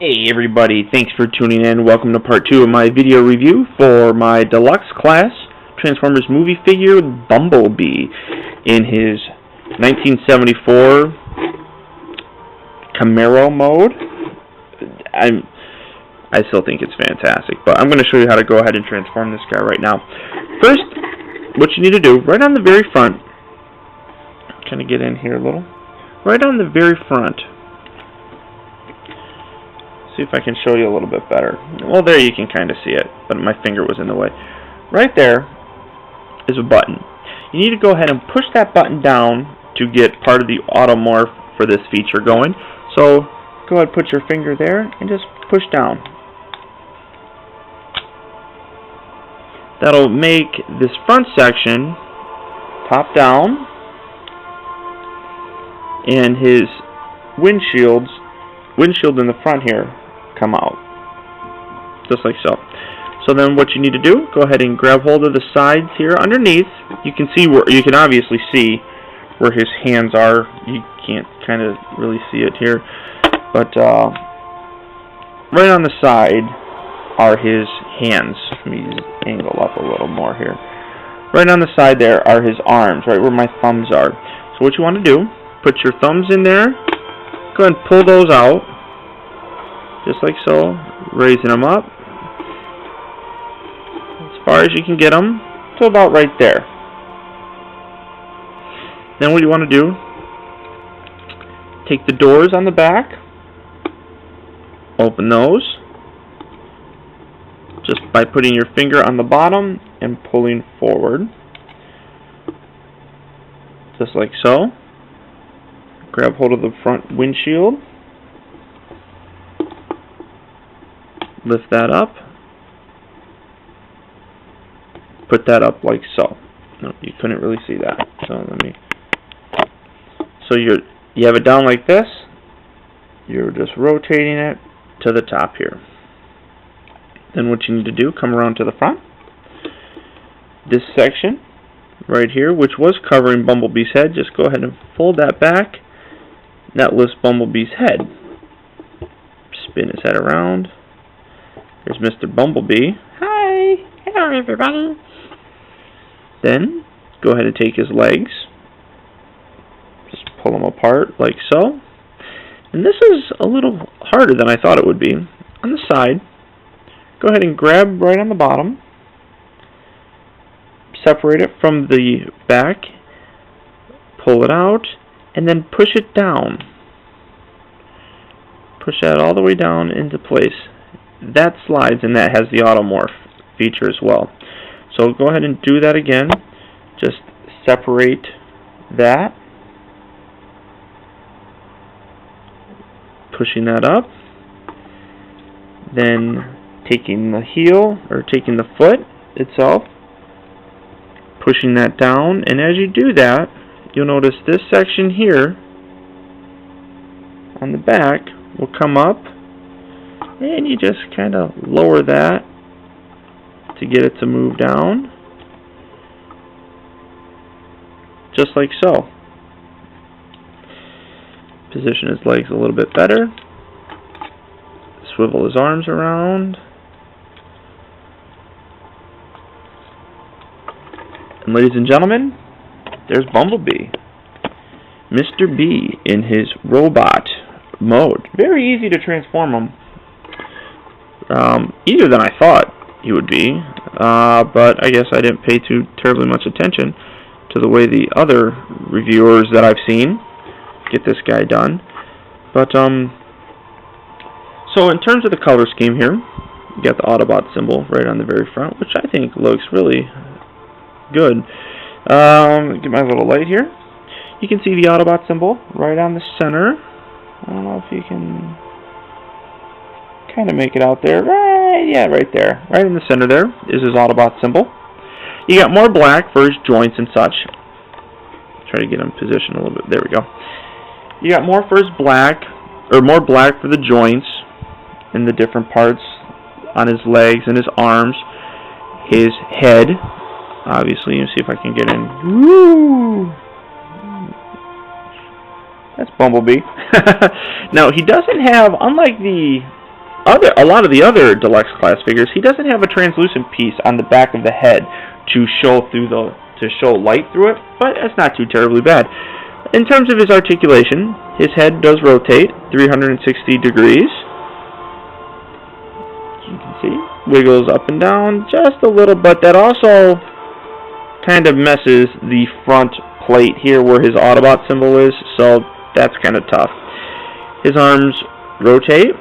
Hey everybody, thanks for tuning in. Welcome to part 2 of my video review for my deluxe class Transformers movie figure Bumblebee in his 1974 Camaro mode. I still think it's fantastic, but I'm going to show you how to go ahead and transform this guy right now. First, what you need to do, right on the very front, kind of get in here a little, right on the very front, see if I can show you a little bit better. Well, there you can kind of see it, but my finger was in the way. Right there is a button. You need to go ahead and push that button down to get part of the automorph for this feature going. So go ahead, put your finger there and just push down. That'll make this front section top down and his windshield in the front here come out, just like so. So then what you need to do, go ahead and grab hold of the sides here underneath. You can see where, you can obviously see where his hands are. You can't kind of really see it here, but right on the side are his hands. Let me angle up a little more here. Right on the side there are his arms, right where my thumbs are. So what you want to do, put your thumbs in there, go ahead and pull those out, just like so, raising them up as far as you can get them to about right there. Then what you want to do, take the doors on the back, open those just by putting your finger on the bottom and pulling forward, just like so. Grab hold of the front windshield, lift that up, put that up like so. No, you couldn't really see that. So you have it down like this. You're just rotating it to the top here. Then what you need to do, come around to the front. This section right here, which was covering Bumblebee's head, just go ahead and fold that back. That lifts Bumblebee's head. Spin his head around. There's Mr. Bumblebee. Hi! Hello everybody! Then, go ahead and take his legs. Just pull them apart like so. And this is a little harder than I thought it would be. On the side, go ahead and grab right on the bottom. Separate it from the back. Pull it out. And then push it down. Push that all the way down into place. That slides, and that has the automorph feature as well. So go ahead and do that again. Just separate that. Pushing that up. Then taking the heel, or taking the foot itself. Pushing that down, and as you do that, you'll notice this section here on the back will come up, and you just kind of lower that to get it to move down, just like so. Position his legs a little bit better, swivel his arms around, and ladies and gentlemen, there's Bumblebee, Mr. B in his robot mode. Very easy to transform him. Easier than I thought he would be, but I guess I didn't pay too terribly much attention to the way the other reviewers that I've seen get this guy done. But so in terms of the color scheme here, you got the Autobot symbol right on the very front, which I think looks really good. Get my little light here. You can see the Autobot symbol right on the center. I don't know if you can kind of make it out there. Right there. Right in the center there is his Autobot symbol. You got more black for his joints and such. Try to get him positioned a little bit. There we go. You got more for his black, or more black for the joints and the different parts on his legs and his arms. His head, obviously. You see if I can get in. Woo! That's Bumblebee. Now, he doesn't have, unlike the a lot of the other deluxe class figures, he doesn't have a translucent piece on the back of the head to show light through it, but it's not too terribly bad. In terms of his articulation, his head does rotate 360 degrees. As you can see, wiggles up and down just a little, but that also kind of messes the front plate here where his Autobot symbol is, so that's kind of tough. His arms rotate,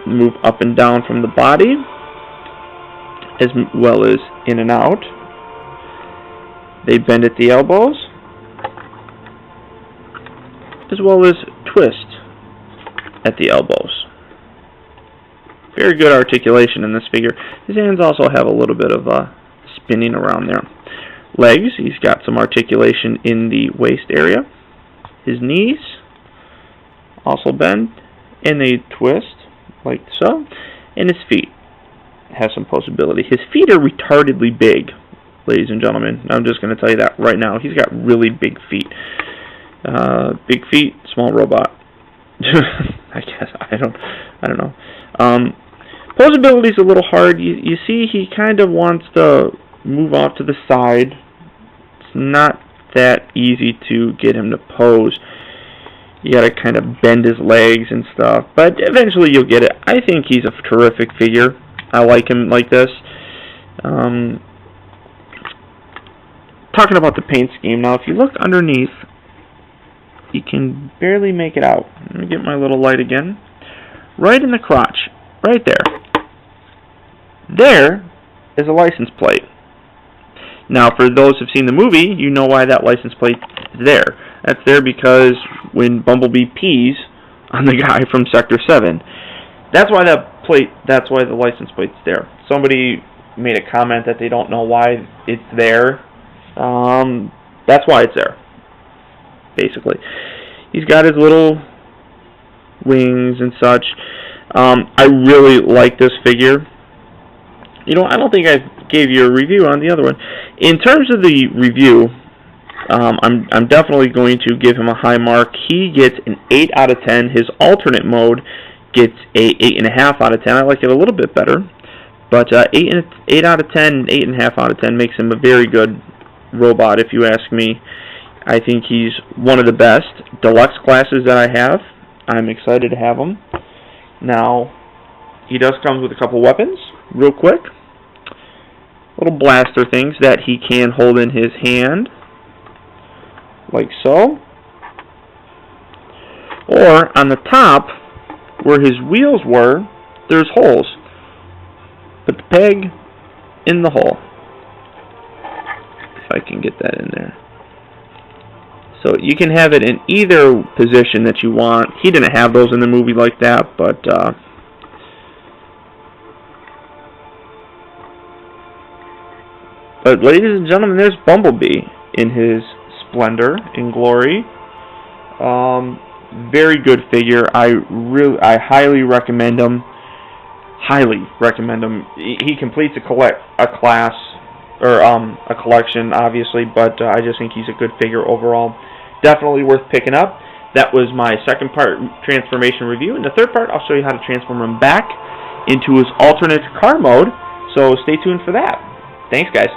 move up and down from the body, as well as in and out. They bend at the elbows, as well as twist at the elbows. Very good articulation in this figure. His hands also have a little bit of spinning around there. Legs, he's got some articulation in the waist area. His knees also bend, and they twist like so. And his feet have some posability. His feet are retardedly big, ladies and gentlemen. I'm just going to tell you that right now. He's got really big feet. Big feet, small robot. I guess I don't know. Posability's a little hard. You see, he kind of wants to move off to the side. It's not that easy to get him to pose. You gotta kind of bend his legs and stuff, but eventually you'll get it. I think he's a terrific figure. I like him like this. Talking about the paint scheme now, if you look underneath, you can barely make it out. Let me get my little light again. Right in the crotch, right there. There is a license plate. Now, for those who've seen the movie, you know why that license plate is there. That's there because when Bumblebee pees on the guy from Sector 7, that's why the license plate's there. Somebody made a comment that they don't know why it's there. That's why it's there, basically. He's got his little wings and such. I really like this figure. You know, I don't think I gave you a review on the other one. In terms of the review, I'm definitely going to give him a high mark. He gets an 8 out of 10. His alternate mode gets a 8.5 out of 10. I like it a little bit better, but 8 out of 10 and 8.5 out of 10 makes him a very good robot, if you ask me. I think he's one of the best deluxe classes that I have. I'm excited to have him. Now, he does come with a couple weapons, real quick. Little blaster things that he can hold in his hand, like so. Or, on the top, where his wheels were, there's holes. Put the peg in the hole. If I can get that in there. So you can have it in either position that you want. He didn't have those in the movie like that, but ladies and gentlemen, there's Bumblebee in his splendor and glory. Very good figure. I highly recommend him. Highly recommend him. He completes a class or a collection, obviously, but I just think he's a good figure overall. Definitely worth picking up. That was my second part transformation review. In the third part, I'll show you how to transform him back into his alternate car mode. So stay tuned for that. Thanks, guys.